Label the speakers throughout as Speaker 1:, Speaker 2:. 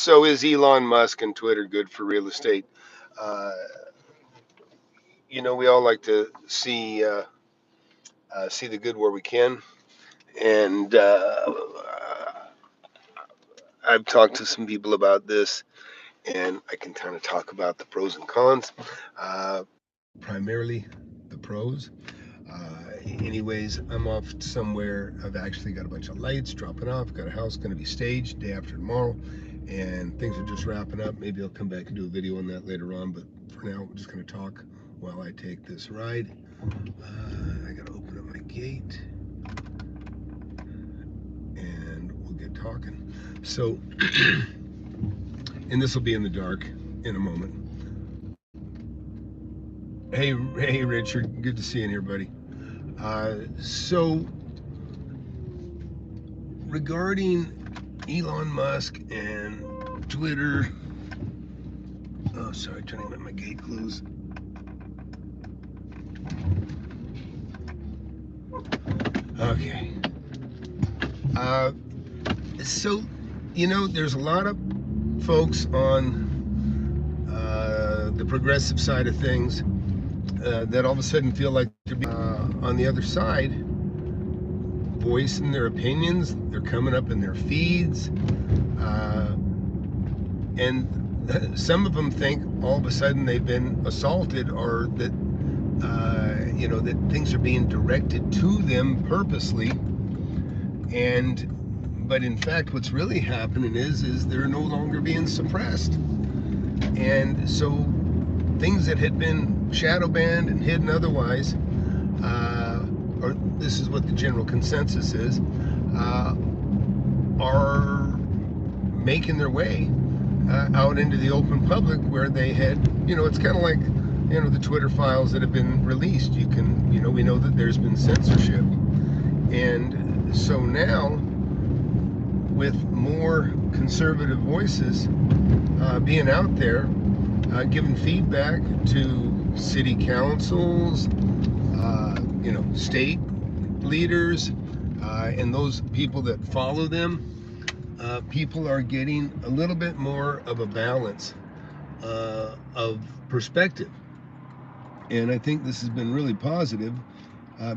Speaker 1: So is Elon Musk and Twitter good for real estate? Uh, we all like to see the good where we can, and I've talked to some people about this, and I can kind of talk about the pros and cons. Uh, Primarily the pros. Anyways, I'm off somewhere. I've actually got a bunch of lights dropping off. Got a house going to be staged day after tomorrow, and things are just wrapping up. Maybe I'll come back and do a video on that later on, but for now, I'm just going to talk while I take this ride. I got to open up my gate, and we'll get talking. So, and this will be in the dark in a moment. Hey, Richard, good to see you in here, buddy. So regarding Elon Musk and Twitter, oh, sorry, trying to let my gate close. Okay. So, there's a lot of folks on the progressive side of things that all of a sudden feel like they're on the other side, voicing their opinions. They're coming up in their feeds, and some of them think all of a sudden they've been assaulted, or that that things are being directed to them purposely. But in fact, what's really happening is they're no longer being suppressed, and so things that had been shadow banned and hidden otherwise, or this is what the general consensus is, are making their way out into the open public, where they had, it's kind of like, the Twitter files that have been released. We know that there's been censorship. And so now, with more conservative voices being out there, giving feedback to city councils, state leaders, and those people that follow them, people are getting a little bit more of a balance of perspective. And I think this has been really positive,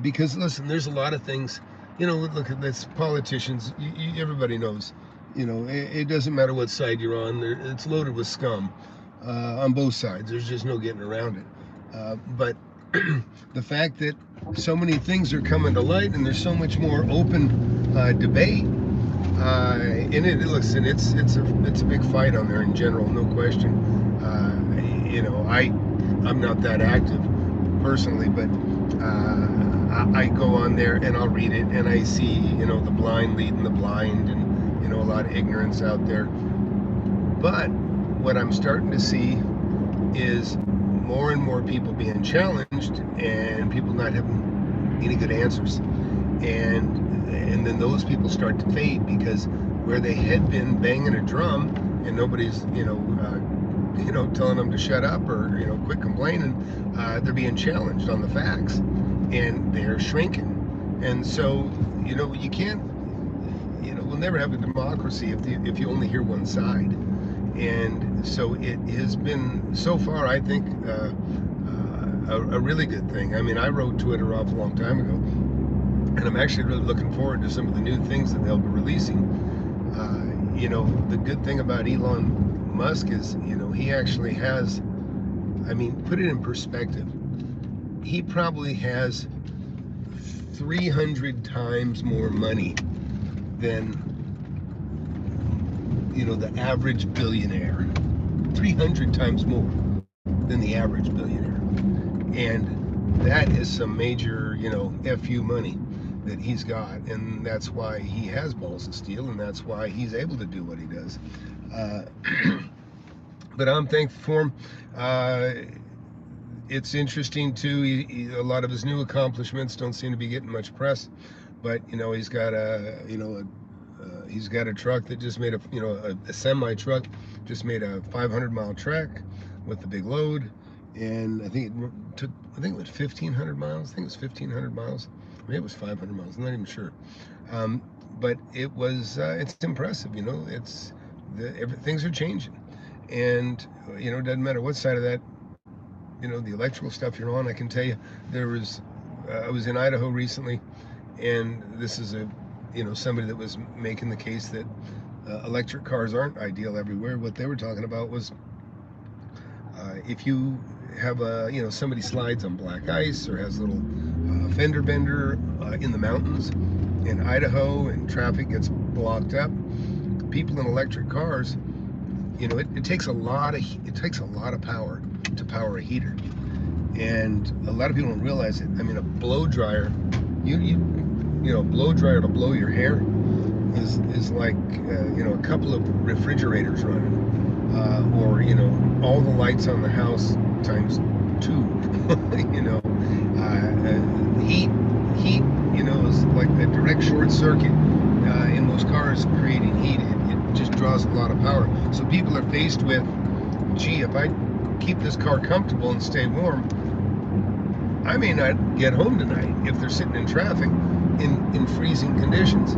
Speaker 1: because, listen, there's a lot of things, look at this, politicians, everybody knows, it doesn't matter what side you're on, it's loaded with scum on both sides. There's just no getting around it. But the fact that so many things are coming to light, and there's so much more open debate, and listen, it's a big fight on there in general, no question. I'm not that active personally, but I go on there and I'll read it, and I see, the blind leading the blind, and, a lot of ignorance out there. But what I'm starting to see is more and more people being challenged, and people not having any good answers. And then those people start to fade, because where they had been banging a drum and nobody's, telling them to shut up or, quit complaining, they're being challenged on the facts, and they're shrinking. And so, you can't, we'll never have a democracy if you only hear one side. And so it has been, so far, I think, a really good thing. I mean, I wrote Twitter off a long time ago, and I'm actually really looking forward to some of the new things that they'll be releasing. The good thing about Elon Musk is, he actually has, put it in perspective, he probably has 300 times more money than, the average billionaire. 300 times more than the average billionaire. And that is some major, FU money that he's got, and that's why he has balls of steel, and that's why he's able to do what he does. But I'm thankful for him. It's interesting too. A lot of his new accomplishments don't seem to be getting much press, but he's got he's got a truck that just made a semi truck just made a 500-mile trek with the big load, and I think it was 1,500 miles. I think it was 1,500 miles. Maybe it was 500 miles. I'm not even sure. But it was it's impressive. It's things are changing, and it doesn't matter what side of that, the electrical stuff you're on. I can tell you, I was in Idaho recently, and this is somebody that was making the case that electric cars aren't ideal everywhere. What they were talking about was if you have somebody slides on black ice or has a little fender bender in the mountains in Idaho and traffic gets blocked up, people in electric cars, it takes a lot of power to power a heater, and a lot of people don't realize it. I mean, a blow dryer, a blow dryer to blow your hair is like a couple of refrigerators running, or all the lights on the house times 2. Heat is like a direct short circuit in those cars creating heat. It just draws a lot of power. So people are faced with, gee, if I keep this car comfortable and stay warm, I may not get home tonight if they're sitting in traffic in freezing conditions.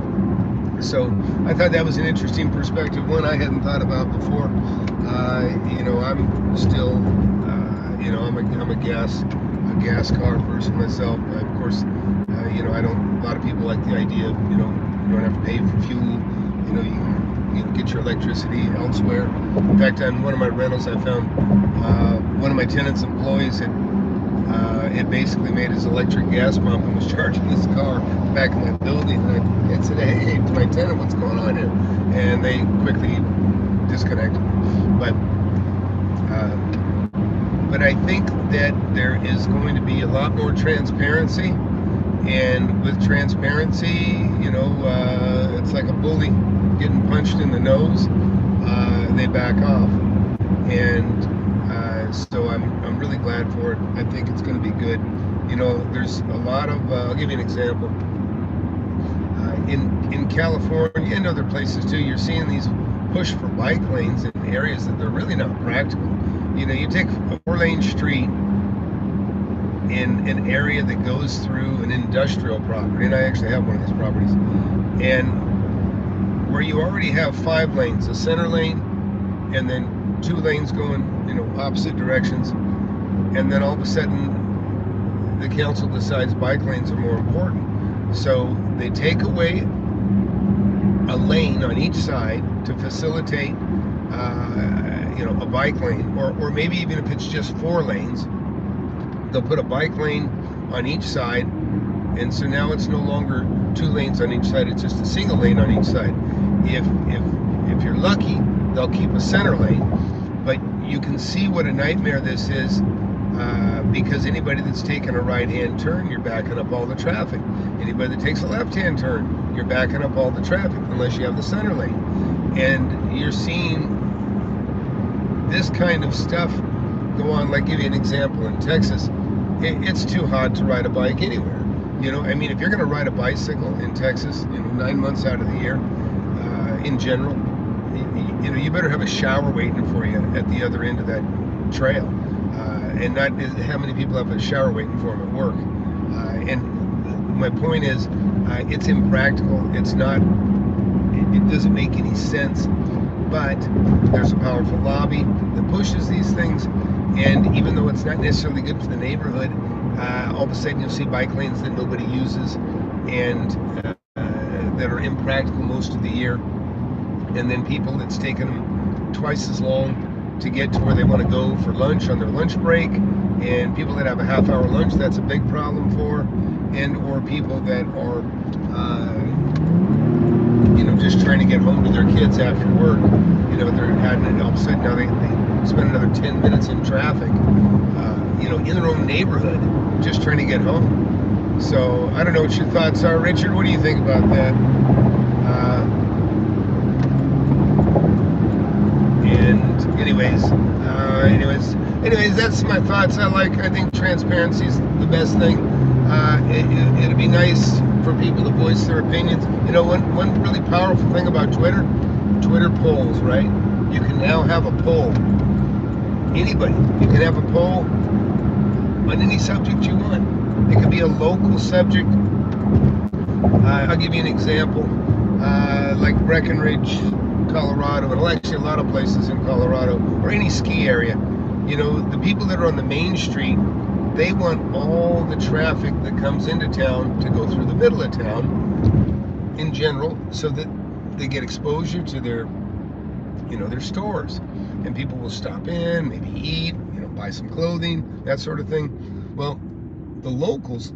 Speaker 1: So I thought that was an interesting perspective, one I hadn't thought about before. I'm still, I'm a gas car person myself. Of course, a lot of people like the idea of, you don't have to pay for fuel. You can get your electricity elsewhere. In fact, on one of my rentals, I found one of my tenant's employees had basically made his electric gas pump and was charging his car back in that building. And I said, hey, to my tenant, what's going on here? And they quickly disconnected. But I think that there is going to be a lot more transparency, and with transparency, it's like a bully getting punched in the nose. They back off, and so I'm really glad for it. I think it's going to be good. There's a lot of I'll give you an example. In California and other places too, you're seeing these push for bike lanes in areas that they're really not practical. You take a 4-lane street in an area that goes through an industrial property, and I actually have one of these properties, and where you already have 5 lanes, a center lane, and then 2 lanes going, opposite directions, and then all of a sudden the council decides bike lanes are more important. So they take away a lane on each side to facilitate a bike lane, or maybe even if it's just 4 lanes, they'll put a bike lane on each side, and so now it's no longer 2 lanes on each side, it's just a single lane on each side. If you're lucky, they'll keep a center lane, but you can see what a nightmare this is, because anybody that's taking a right-hand turn, you're backing up all the traffic. Anybody that takes a left-hand turn, you're backing up all the traffic, unless you have the center lane. And you're seeing this kind of stuff go on. Like, give you an example, in Texas, it's too hot to ride a bike anywhere. If you're going to ride a bicycle in Texas, 9 months out of the year, in general, you better have a shower waiting for you at the other end of that trail. And not how many people have a shower waiting for them at work. And my point is, it's impractical. It's not, it doesn't make any sense, but there's a powerful lobby that pushes these things, and even though it's not necessarily good for the neighborhood, all of a sudden you'll see bike lanes that nobody uses, and that are impractical most of the year, and then people, it's taken them twice as long to get to where they want to go for lunch on their lunch break, and people that have a half-hour lunch, that's a big problem for, and or people that are just trying to get home to their kids after work. They're having, all of a sudden now they spend another 10 minutes in traffic, in their own neighborhood, just trying to get home. So I don't know what your thoughts are, Richard. What do you think about that? Anyways, that's my thoughts. I think transparency is the best thing. It'd be nice for people to voice their opinions. One really powerful thing about Twitter polls, right? You can now have a poll. Anybody, you can have a poll on any subject you want. It could be a local subject. I'll give you an example. Like Breckenridge, Colorado, and actually a lot of places in Colorado, or any ski area, you know, the people that are on the main street, they want all the traffic that comes into town to go through the middle of town in general, so that they get exposure to their, you know, their stores, and people will stop in, maybe eat, you know, buy some clothing, that sort of thing. Well, the locals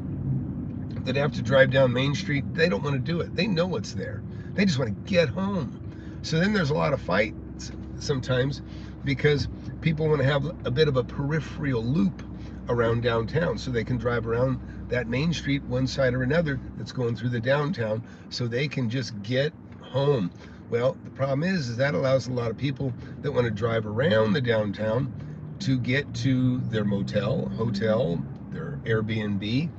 Speaker 1: that have to drive down Main Street, they don't want to do it. They know what's there. They just want to get home. So then there's a lot of fights sometimes, because people want to have a bit of a peripheral loop around downtown, so they can drive around that Main Street one side or another that's going through the downtown, so they can just get home. Well, the problem is that allows a lot of people that want to drive around the downtown to get to their motel, hotel, their Airbnb,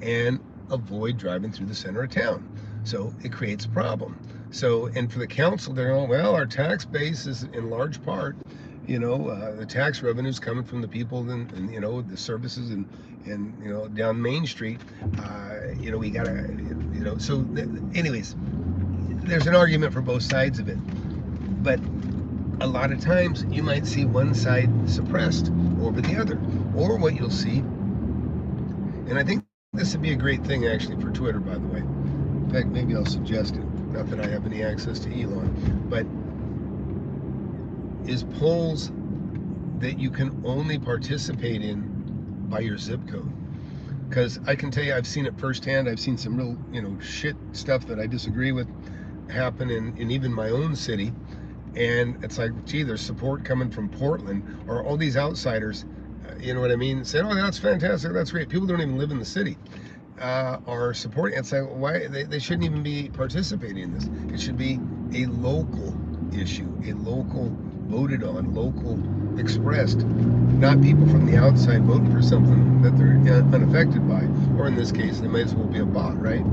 Speaker 1: and avoid driving through the center of town. So it creates a problem. So, and for the council, they're going, well, our tax base is in large part, you know, the tax revenues coming from the people and you know, the services and you know, down Main Street. You know, we gotta, you know, so anyways, there's an argument for both sides of it. But a lot of times you might see one side suppressed over the other. Or what you'll see, and I think this would be a great thing actually for Twitter, by the way. In fact, maybe I'll suggest it. Not that I have any access to Elon, but is polls that you can only participate in by your zip code. Because I can tell you, I've seen it firsthand. I've seen some real, you know, shit stuff that I disagree with happen in even my own city. And it's like, gee, there's support coming from Portland, or all these outsiders, you know what I mean, saying, oh, that's fantastic, that's great. People don't even live in the city, are supporting. It's like, why they shouldn't even be participating in this. It should be a local issue, a local voted on, local expressed, not people from the outside voting for something that they're unaffected by, or in this case, they might as well be a bot, right?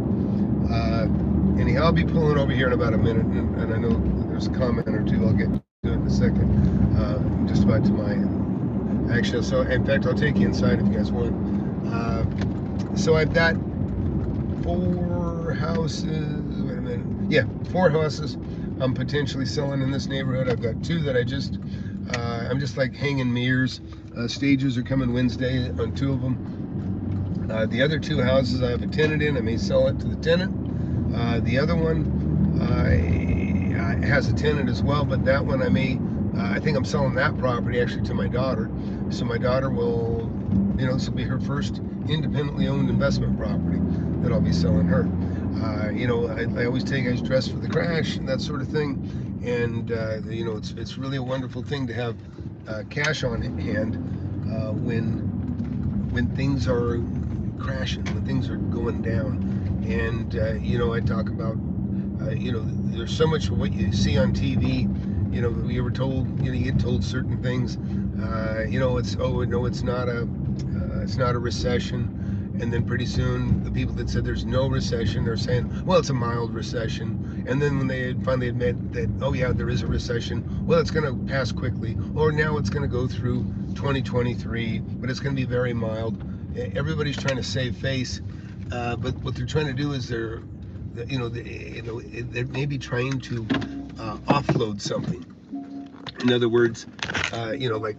Speaker 1: Anyhow, I'll be pulling over here in about a minute, and I know there's a comment or two. I'll get to it in a second. Just about to my, actually, so in fact, I'll take you inside if you guys want. So I've got 4 houses, wait a minute, yeah, 4 houses I'm potentially selling in this neighborhood. I've got 2 that I'm just like hanging mirrors. Stages are coming Wednesday on 2 of them. The other 2 houses I have a tenant in. I may sell it to the tenant. The other one has a tenant as well, but that one I think I'm selling that property actually to my daughter. So my daughter will, you know, this will be her first independently owned investment property that I'll be selling her. You know, I always take guys dressed for the crash and that sort of thing. And, you know, it's really a wonderful thing to have cash on hand when things are crashing, when things are going down. And you know, I talk about you know, there's so much of what you see on TV. You know, you were told, you know, you get told certain things. You know, it's, oh no, it's not a recession. And then pretty soon, the people that said there's no recession, they're saying, well, it's a mild recession. And then when they finally admit that, oh yeah, there is a recession, well, it's going to pass quickly. Or now it's going to go through 2023, but it's going to be very mild. Everybody's trying to save face, but what they're trying to do is they're maybe trying to offload something. In other words, you know, like,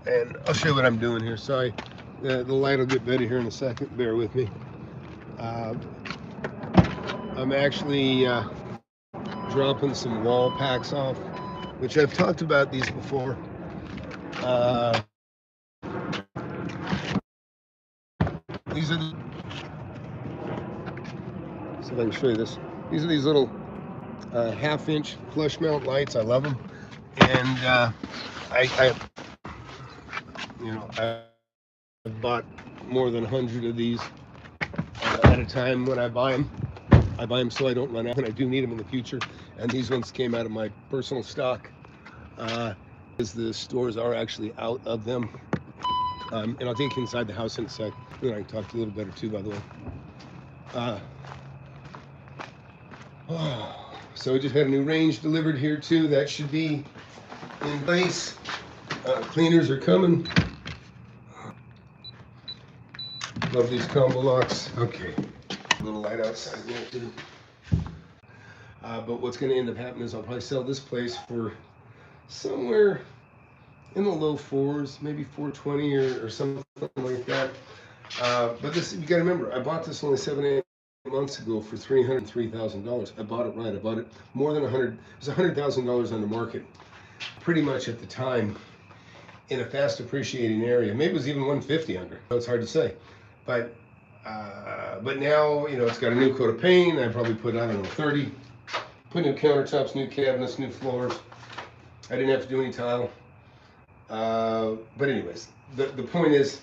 Speaker 1: and I'll show you what I'm doing here. Sorry, the light will get better here in a second. Bear with me. I'm actually dropping some wall packs off, which I've talked about these before. These are the, so if I can show you this. These are these little 1/2-inch flush mount lights. I love them, and I you know, I bought more than 100 of these at a time when I buy them. I buy them so I don't run out, and I do need them in the future. And these ones came out of my personal stock, because the stores are actually out of them. And I'll take you inside the house in a sec. And I can talk to you a little better too, by the way. So I just had a new range delivered here too. That should be in place. Cleaners are coming. Love these combo locks. Okay. A little light outside there too. But what's going to end up happening is I'll probably sell this place for somewhere in the low fours, maybe 420 or something like that. But this, you got to remember, I bought this only 7-8 months ago for $303,000. I bought it right. I bought it more than 100. It was $100,000 on the market, pretty much at the time, in a fast appreciating area. Maybe it was even 150 under. It's hard to say, but now it's got a new coat of paint. I probably put, I don't know, 30. Put new countertops, new cabinets, new floors. I didn't have to do any tile. But anyways, the point is,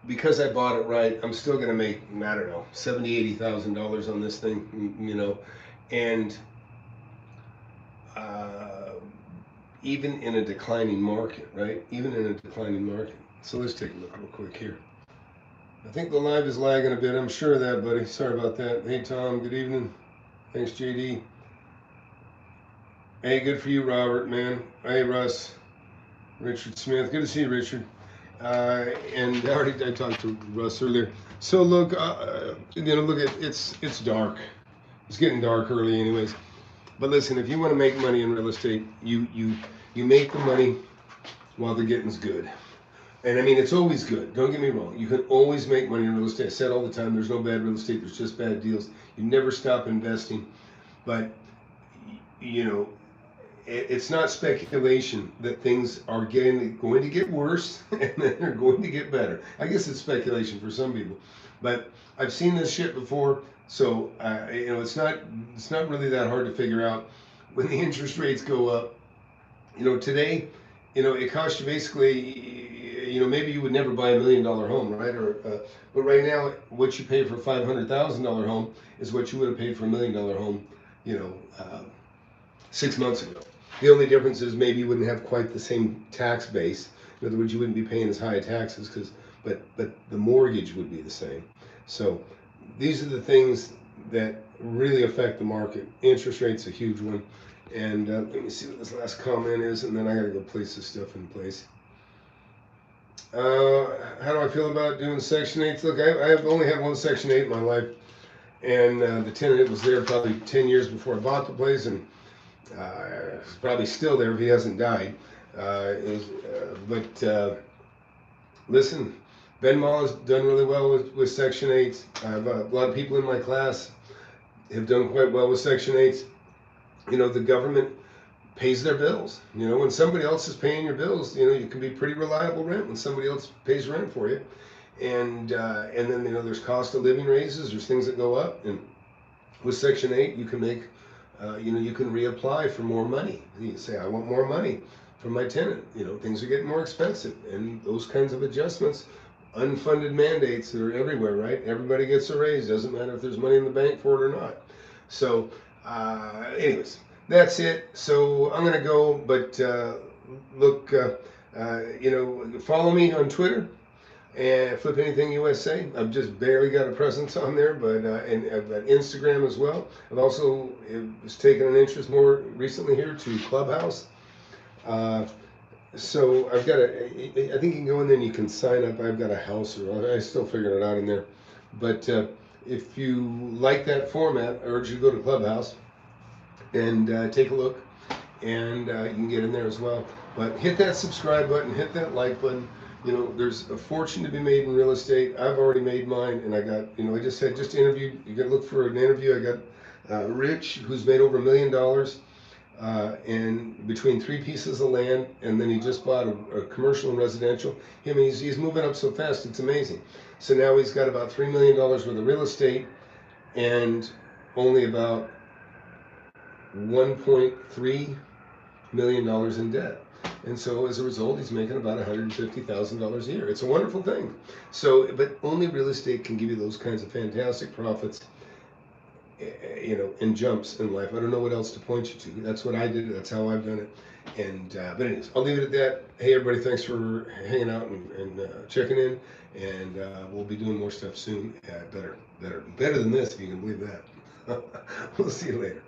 Speaker 1: because I bought it right, I'm still going to make, I don't know, $70,000-$80,000 on this thing, and even in a declining market, right? Even in a declining market. So let's take a look real quick here. I think the live is lagging a bit. I'm sure of that, buddy. Sorry about that. Hey, Tom. Good evening. Thanks, JD. Hey, good for you, Robert, man. Hey, Russ. Richard Smith. Good to see you, Richard. And I talked to Russ earlier. So look, look at it's dark. It's getting dark early, anyways. But listen, if you want to make money in real estate, you make the money while the getting's good. And I mean, it's always good. Don't get me wrong. You can always make money in real estate. I said all the time, there's no bad real estate. There's just bad deals. You never stop investing. But it's not speculation that things are going to get worse and then they're going to get better. I guess it's speculation for some people, but I've seen this shit before, so it's not really that hard to figure out when the interest rates go up. Today, it costs you basically, maybe you would never buy $1 million home, right? But right now, what you pay for a $500,000 home is what you would have paid for $1 million home, 6 months ago. The only difference is maybe you wouldn't have quite the same tax base. In other words, you wouldn't be paying as high taxes but the mortgage would be the same. So these are the things that really affect the market. Interest rate's a huge one. And let me see what this last comment is, and then I gotta go place this stuff in place. How do I feel about doing Section 8? Look, I've only had one Section 8 in my life, and the tenant was there probably 10 years before I bought the place, and he's probably still there if he hasn't died. Listen, Ben Mall has done really well with Section 8s. A lot of people in my class have done quite well with Section 8s. The government pays their bills. When somebody else is paying your bills, you can be pretty reliable rent when somebody else pays rent for you. And then, there's cost of living raises, there's things that go up. And with Section 8, you can make you can reapply for more money. You say, I want more money from my tenant. Things are getting more expensive, and those kinds of adjustments, unfunded mandates that are everywhere, right? Everybody gets a raise. Doesn't matter if there's money in the bank for it or not. So, anyways, that's it. So I'm gonna go, but look, follow me on Twitter. And Flip Anything USA. I've just barely got a presence on there, but and I've got Instagram as well. I've also was taking an interest more recently here to Clubhouse. So I've got I think you can go in there and you can sign up. I've got a house, or I still figuring it out in there. But if you like that format, I urge you to go to Clubhouse and take a look, and you can get in there as well. But hit that subscribe button, hit that like button. There's a fortune to be made in real estate. I've already made mine, and I got, I just interviewed. You got to look for an interview. I got Rich, who's made over $1 million, and between 3 pieces of land, and then he just bought a commercial and residential. He's moving up so fast, it's amazing. So now he's got about $3 million worth of real estate, and only about $1.3 million in debt. And so as a result, he's making about $150,000 a year. It's a wonderful thing. So, but only real estate can give you those kinds of fantastic profits, and jumps in life. I don't know what else to point you to. That's what I did. That's how I've done it. And, but anyways, I'll leave it at that. Hey, everybody, thanks for hanging out and checking in. And we'll be doing more stuff soon. Better than this, if you can believe that. We'll see you later.